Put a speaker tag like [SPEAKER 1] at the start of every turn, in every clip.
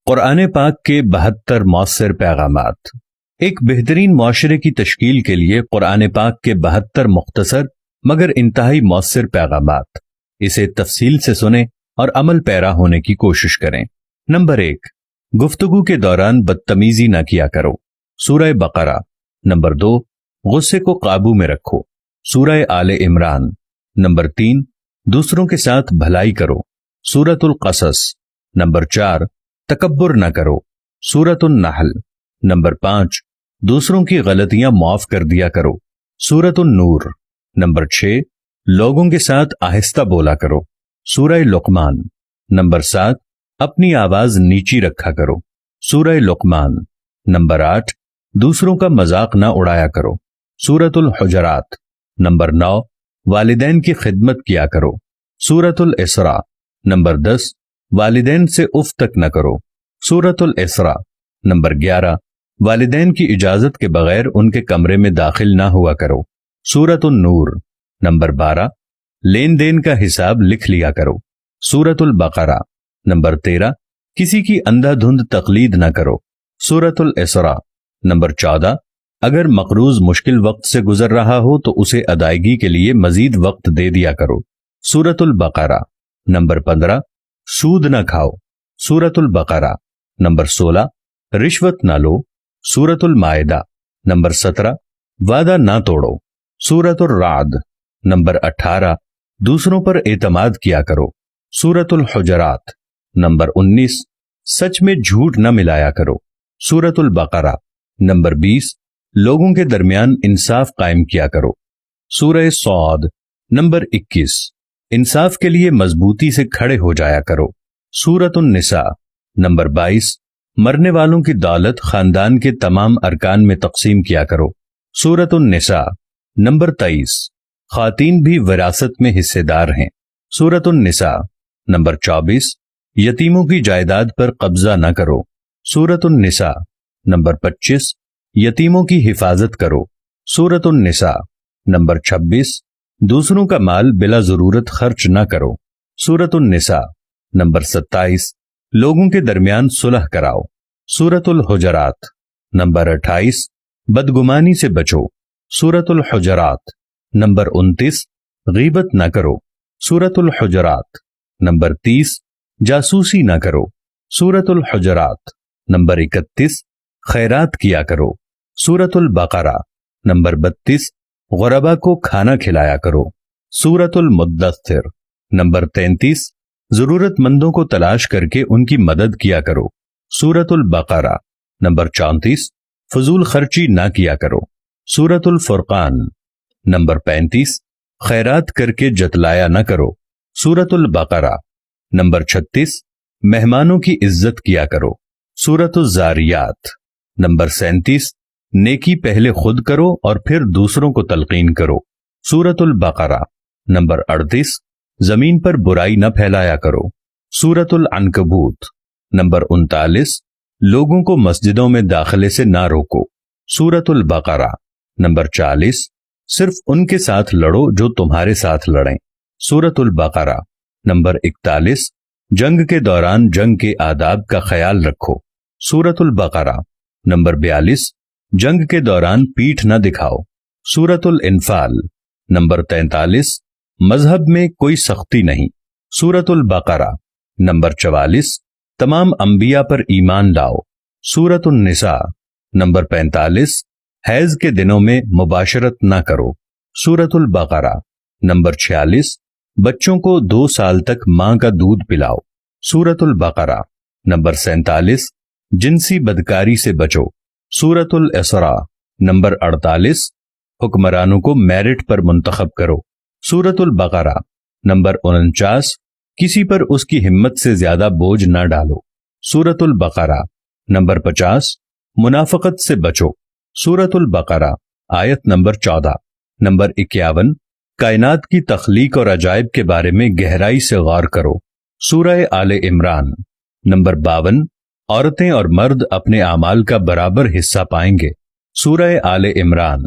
[SPEAKER 1] قرآن پاک کے 72 مؤثر پیغامات۔ ایک بہترین معاشرے کی تشکیل کے لیے قرآن پاک کے 72 مختصر مگر انتہائی مؤثر پیغامات۔ اسے تفصیل سے سنیں اور عمل پیرا ہونے کی کوشش کریں۔ نمبر 1، گفتگو کے دوران بدتمیزی نہ کیا کرو، سورہ بقرہ۔ نمبر 2، غصے کو قابو میں رکھو، سورہ آل عمران۔ نمبر 3، دوسروں کے ساتھ بھلائی کرو، سورۃ القصص۔ نمبر 4، تکبر نہ کرو، سورۃ النحل۔ نمبر 5، دوسروں کی غلطیاں معاف کر دیا کرو، سورۃ النور۔ نمبر 6، لوگوں کے ساتھ آہستہ بولا کرو، سورہ لقمان۔ نمبر 7، اپنی آواز نیچی رکھا کرو، سورہ لقمان۔ نمبر 8، دوسروں کا مذاق نہ اڑایا کرو، سورۃ الحجرات۔ نمبر 9، والدین کی خدمت کیا کرو، سورۃ الاسراء۔ نمبر 10، والدین سے اف تک نہ کرو، سورۃ الاسراء۔ نمبر 11، والدین کی اجازت کے بغیر ان کے کمرے میں داخل نہ ہوا کرو، سورۃ النور۔ نمبر 12، لین دین کا حساب لکھ لیا کرو، سورۃ البقرہ۔ نمبر 13، کسی کی اندھا دھند تقلید نہ کرو، سورۃ الاسراء۔ نمبر 14، اگر مقروض مشکل وقت سے گزر رہا ہو تو اسے ادائیگی کے لیے مزید وقت دے دیا کرو، سورۃ البقرہ۔ نمبر 15، سود نہ کھاؤ، سورۃ البقرہ۔ نمبر 16، رشوت نہ لو، سورۃ المائدہ۔ نمبر 17، وعدہ نہ توڑو، سورۃ الرعد۔ نمبر 18، دوسروں پر اعتماد کیا کرو، سورۃ الحجرات۔ نمبر 19، سچ میں جھوٹ نہ ملایا کرو، سورۃ البقرہ۔ نمبر 20، لوگوں کے درمیان انصاف قائم کیا کرو، سورہ صاد۔ نمبر 21، انصاف کے لیے مضبوطی سے کھڑے ہو جایا کرو، سورۃ النساء۔ نمبر 22، مرنے والوں کی دولت خاندان کے تمام ارکان میں تقسیم کیا کرو، سورۃ النساء۔ نمبر 23، خواتین بھی وراثت میں حصے دار ہیں، سورۃ النساء۔ نمبر 24، یتیموں کی جائیداد پر قبضہ نہ کرو، سورۃ النساء۔ نمبر 25، یتیموں کی حفاظت کرو، سورۃ النساء۔ نمبر 26، دوسروں کا مال بلا ضرورت خرچ نہ کرو، سورۃ النساء۔ نمبر 27، لوگوں کے درمیان صلح کراؤ، سورۃ الحجرات۔ نمبر 28، بدگمانی سے بچو، سورۃ الحجرات۔ نمبر 29، غیبت نہ کرو، سورۃ الحجرات۔ نمبر 30، جاسوسی نہ کرو، سورۃ الحجرات۔ نمبر 31، خیرات کیا کرو، سورۃ البقرہ۔ نمبر 32، غربا کو کھانا کھلایا کرو، سورۃ المدثر۔ نمبر 33، ضرورت مندوں کو تلاش کر کے ان کی مدد کیا کرو، سورۃ البقرہ۔ نمبر 34، فضول خرچی نہ کیا کرو، سورۃ الفرقان۔ نمبر 35، خیرات کر کے جتلایا نہ کرو، سورۃ البقرہ۔ نمبر 36، مہمانوں کی عزت کیا کرو، سورۃ الزاریات۔ نمبر 37، نیکی پہلے خود کرو اور پھر دوسروں کو تلقین کرو، سورۃ البقرہ۔ نمبر 38، زمین پر برائی نہ پھیلایا کرو، سورۃ العنکبوت۔ نمبر 39، لوگوں کو مسجدوں میں داخلے سے نہ روکو، سورۃ البقرہ۔ نمبر 40، صرف ان کے ساتھ لڑو جو تمہارے ساتھ لڑیں، سورۃ البقرہ۔ نمبر 41، جنگ کے دوران جنگ کے آداب کا خیال رکھو، سورۃ البقرہ۔ نمبر 42، جنگ کے دوران پیٹھ نہ دکھاؤ، سورۃ الانفال۔ نمبر 43، مذہب میں کوئی سختی نہیں، سورۃ البقرہ۔ نمبر 44، تمام انبیاء پر ایمان لاؤ، سورۃ النساء۔ نمبر 45، حیض کے دنوں میں مباشرت نہ کرو، سورۃ البقرہ۔ نمبر 46، بچوں کو 2 سال تک ماں کا دودھ پلاؤ، سورۃ البقرہ۔ نمبر 47، جنسی بدکاری سے بچو، سورۃ الاسراء۔ نمبر 48، حکمرانوں کو میرٹ پر منتخب کرو، سورۃ البقرہ۔ نمبر 49، کسی پر اس کی ہمت سے زیادہ بوجھ نہ ڈالو، سورۃ البقرہ۔ نمبر 50، منافقت سے بچو، سورۃ البقرہ، آیت نمبر 14۔ نمبر 51، کائنات کی تخلیق اور عجائب کے بارے میں گہرائی سے غور کرو، سورہ آل عمران۔ نمبر 52، عورتیں اور مرد اپنے اعمال کا برابر حصہ پائیں گے، سورہ آل عمران۔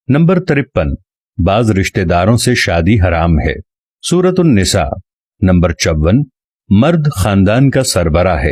[SPEAKER 1] نمبر 53، بعض رشتہ داروں سے شادی حرام ہے، سورۃ النساء۔ نمبر 54، مرد خاندان کا سربراہ ہے،